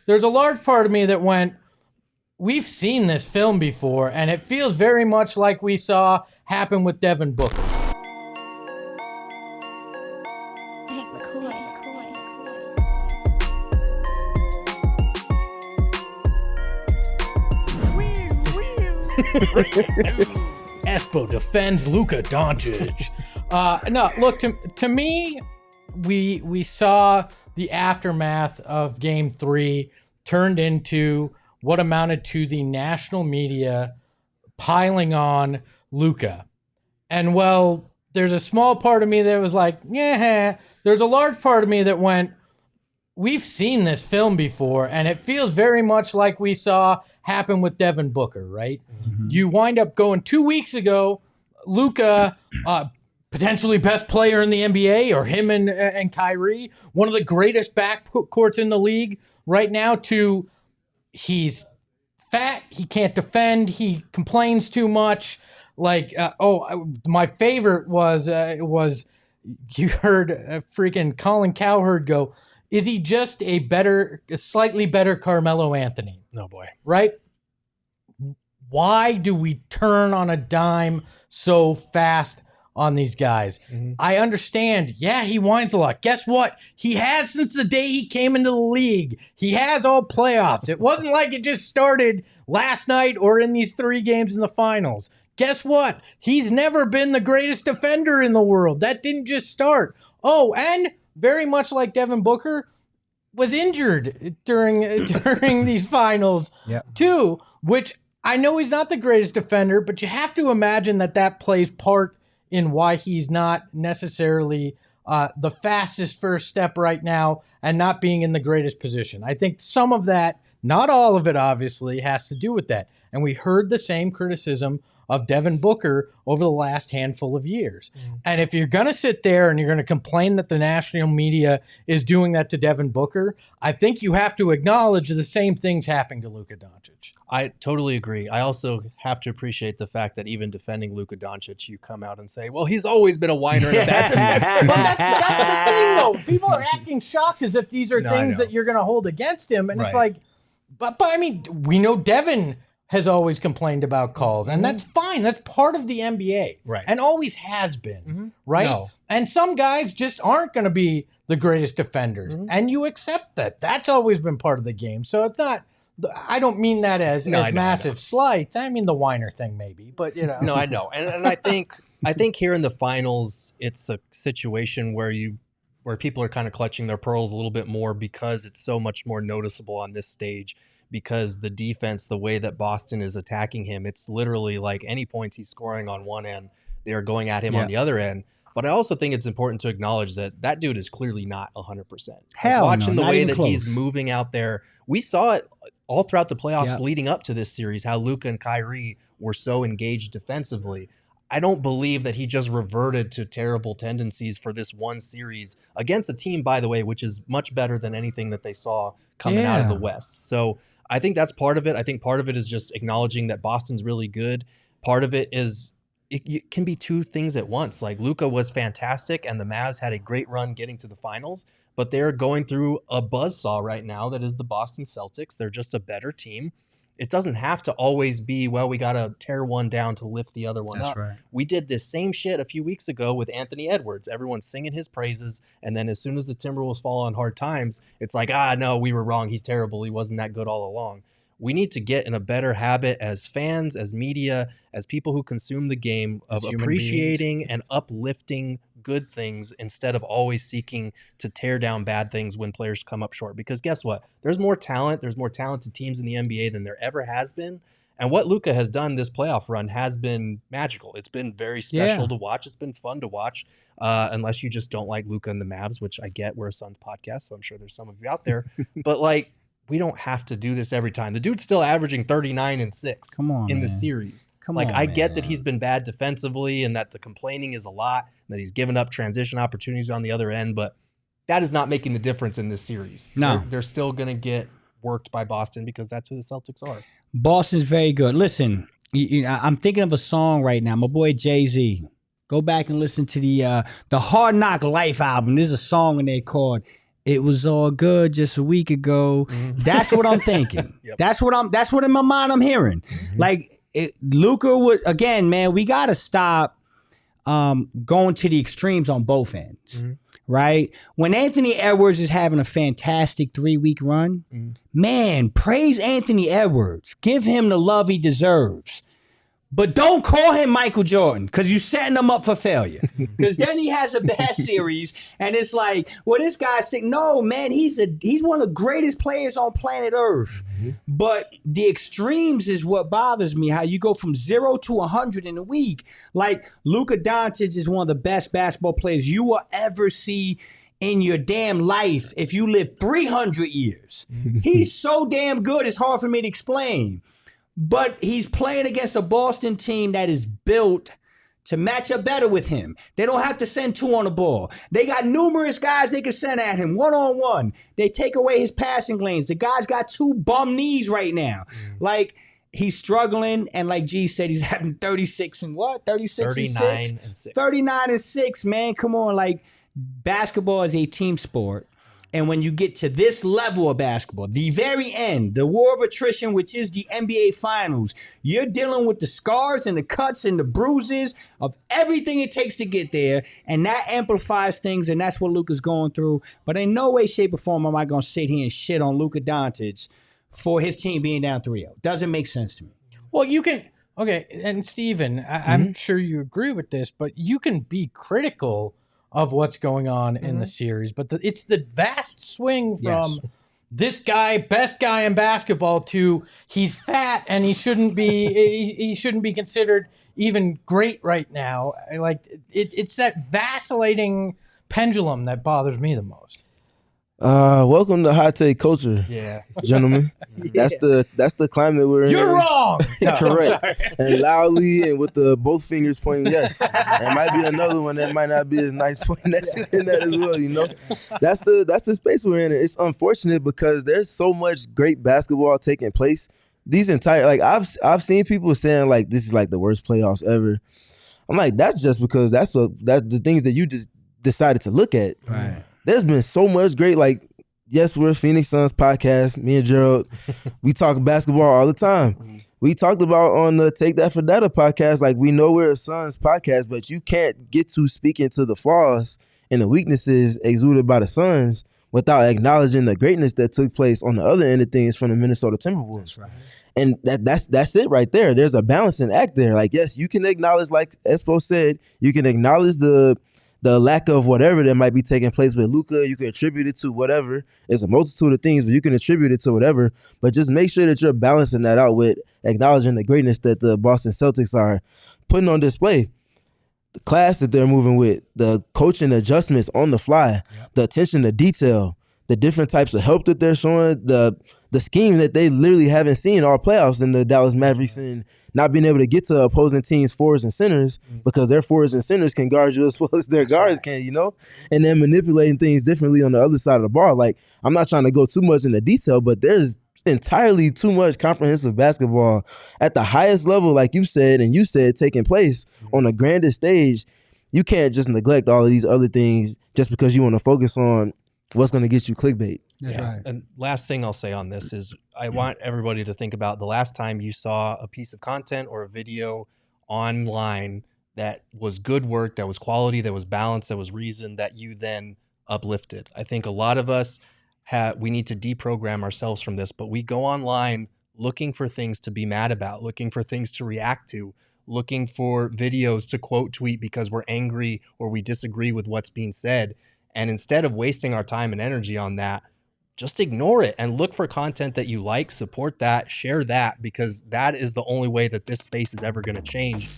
there's a large part of me that went, we've seen this film before, and it feels very much like we saw happen with Devin Booker. Espo defends Luka Doncic. No, look, to me, we saw the aftermath of Game 3 turned into what amounted to the national media piling on Luka. And well, there's a small part of me that was like, yeah, there's a large part of me that went, we've seen this film before, and it feels very much like we saw happen with Devin Booker, right? Mm-hmm. You wind up going 2 weeks ago, Luka, potentially best player in the NBA, or him and Kyrie, one of the greatest backcourts in the league right now, to he's fat, he can't defend, he complains too much. Like, my favorite was you heard freaking Colin Cowherd go, is he just a slightly better Carmelo Anthony? No, boy. Right? Why do we turn on a dime so fast on these guys? Mm-hmm. I understand. Yeah, he whines a lot. Guess what? He has since the day he came into the league. He has all playoffs. It wasn't like it just started last night or in these 3 games in the finals. Guess what? He's never been the greatest defender in the world. That didn't just start. Oh, and very much like Devin Booker, was injured during these finals too, which I know he's not the greatest defender, but you have to imagine that plays part in why he's not necessarily the fastest first step right now and not being in the greatest position. I think some of that, not all of it obviously, has to do with that. And we heard the same criticism of Devin Booker over the last handful of years. Mm. And if you're going to sit there and you're going to complain that the national media is doing that to Devin Booker, I think you have to acknowledge the same things happening to Luka Doncic. I totally agree. I also have to appreciate the fact that even defending Luka Doncic, you come out and say, well, he's always been a whiner and a bad defender. But that's the thing, though. People are acting shocked as if these are things that you're going to hold against him. And It's like, but I mean, we know Devin has always complained about calls, and that's fine. That's part of the NBA, right? And always has been, right? No. And some guys just aren't going to be the greatest defenders, and you accept that. That's always been part of the game. So it's not. I don't mean that as massive slights. I mean the whiner thing, maybe, but you know. No, I know, and I think here in the finals, it's a situation where people are kind of clutching their pearls a little bit more because it's so much more noticeable on this stage. Because the defense, the way that Boston is attacking him, it's literally like any points he's scoring on one end, they are going at him on the other end. But I also think it's important to acknowledge that dude is clearly not 100%. Watching the way that he's moving out there, we saw it all throughout the playoffs leading up to this series, how Luka and Kyrie were so engaged defensively. I don't believe that he just reverted to terrible tendencies for this one series against a team, by the way, which is much better than anything that they saw coming out of the West. So I think that's part of it. I think part of it is just acknowledging that Boston's really good. Part of it is it can be 2 things at once. Like Luka was fantastic and the Mavs had a great run getting to the finals, but they're going through a buzzsaw right now that is the Boston Celtics. They're just a better team. It doesn't have to always be, well, we got to tear one down to lift the other one up. Right. We did this same shit a few weeks ago with Anthony Edwards. Everyone's singing his praises, and then as soon as the Timberwolves fall on hard times, it's like, no, we were wrong. He's terrible. He wasn't that good all along. We need to get in a better habit as fans, as media, as people who consume the game of appreciating and uplifting good things instead of always seeking to tear down bad things when players come up short. Because guess what? There's more talent. There's more talented teams in the NBA than there ever has been. And what Luka has done this playoff run has been magical. It's been very special to watch. It's been fun to watch, unless you just don't like Luka and the Mavs, which I get. We're a Suns podcast, so I'm sure there's some of you out there. But like, we don't have to do this every time. The dude's still averaging 39 and 6 in the series. I get that he's been bad defensively and that the complaining is a lot, and that he's given up transition opportunities on the other end, but that is not making the difference in this series. No. They're still going to get worked by Boston because that's who the Celtics are. Boston's very good. Listen, I'm thinking of a song right now. My boy Jay-Z. Go back and listen to the Hard Knock Life album. There's a song in there called it was all good just a week ago. That's what I'm thinking. Yep. That's what in my mind I'm hearing. Like Luka would, again, man, we got to stop going to the extremes on both ends. Right? When Anthony Edwards is having a fantastic 3-week run, man, praise Anthony Edwards. Give him the love he deserves. But don't call him Michael Jordan, because you're setting him up for failure. Because then he has a bad series, and it's like, well, this guy's thinking, no, man, he's one of the greatest players on planet Earth. But the extremes is what bothers me, how you go from 0 to 100 in a week. Like, Luka Doncic is one of the best basketball players you will ever see in your damn life if you live 300 years. He's so damn good, it's hard for me to explain. But he's playing against a Boston team that is built to match up better with him. They don't have to send 2 on the ball. They got numerous guys they can send at him one-on-one. They take away his passing lanes. The guy's got 2 bum knees right now. Like, he's struggling, and like G said, he's having 36 and what? 36 and 6? 39 and 6. 39 and 6, man. Come on. Like, basketball is a team sport. And when you get to this level of basketball, the very end, the war of attrition, which is the NBA Finals, you're dealing with the scars and the cuts and the bruises of everything it takes to get there. And that amplifies things, and that's what Luka's going through. But in no way, shape, or form am I going to sit here and shit on Luka Doncic for his team being down 3-0. Doesn't make sense to me. Well, you can, okay, and Steven, I'm sure you agree with this, but you can be critical of what's going on in the series, but it's the vast swing from this guy, best guy in basketball, to he's fat and he shouldn't be considered even great right now. Like it's that vacillating pendulum that bothers me the most. Welcome to hot take culture, gentlemen. That's the climate we're in. You're wrong. Correct. And loudly and with the both fingers pointing yes. And might be another one that might not be as nice pointing that as well. You know, that's the space we're in. It's unfortunate because there's so much great basketball taking place. These entire I've seen people saying like this is like the worst playoffs ever. I'm like, that's just because that's the things that you just decided to look at. Right. There's been so much great, like, yes, we're a PHNX Suns podcast. Me and Gerald, we talk basketball all the time. We talked about on the Take That for Data podcast, like, we know we're a Suns podcast, but you can't get to speaking to the flaws and the weaknesses exuded by the Suns without acknowledging the greatness that took place on the other end of things from the Minnesota Timberwolves. That's right. And that's it right there. There's a balancing act there. Like, yes, you can acknowledge, like Espo said, you can acknowledge the lack of whatever that might be taking place with Luka. You can attribute it to whatever. There's a multitude of things, but you can attribute it to whatever. But just make sure that you're balancing that out with acknowledging the greatness that the Boston Celtics are putting on display. The class that they're moving with, the coaching adjustments on the fly, the attention to detail, the different types of help that they're showing, the scheme that they literally haven't seen all playoffs in the Dallas Mavericks, and not being able to get to opposing teams' forwards and centers because their forwards and centers can guard you as well as their guards can, you know? And then manipulating things differently on the other side of the ball. Like, I'm not trying to go too much into detail, but there's entirely too much comprehensive basketball at the highest level, like you said, and you said, taking place on the grandest stage. You can't just neglect all of these other things just because you want to focus on what's going to get you clickbait. That's right. And last thing I'll say on this is I want everybody to think about the last time you saw a piece of content or a video online that was good work, that was quality, that was balanced, that was reasoned, that you then uplifted. I think a lot of us we need to deprogram ourselves from this, but we go online looking for things to be mad about, looking for things to react to, looking for videos to quote tweet because we're angry or we disagree with what's being said. And instead of wasting our time and energy on that, just ignore it and look for content that you like, support that, share that, because that is the only way that this space is ever going to change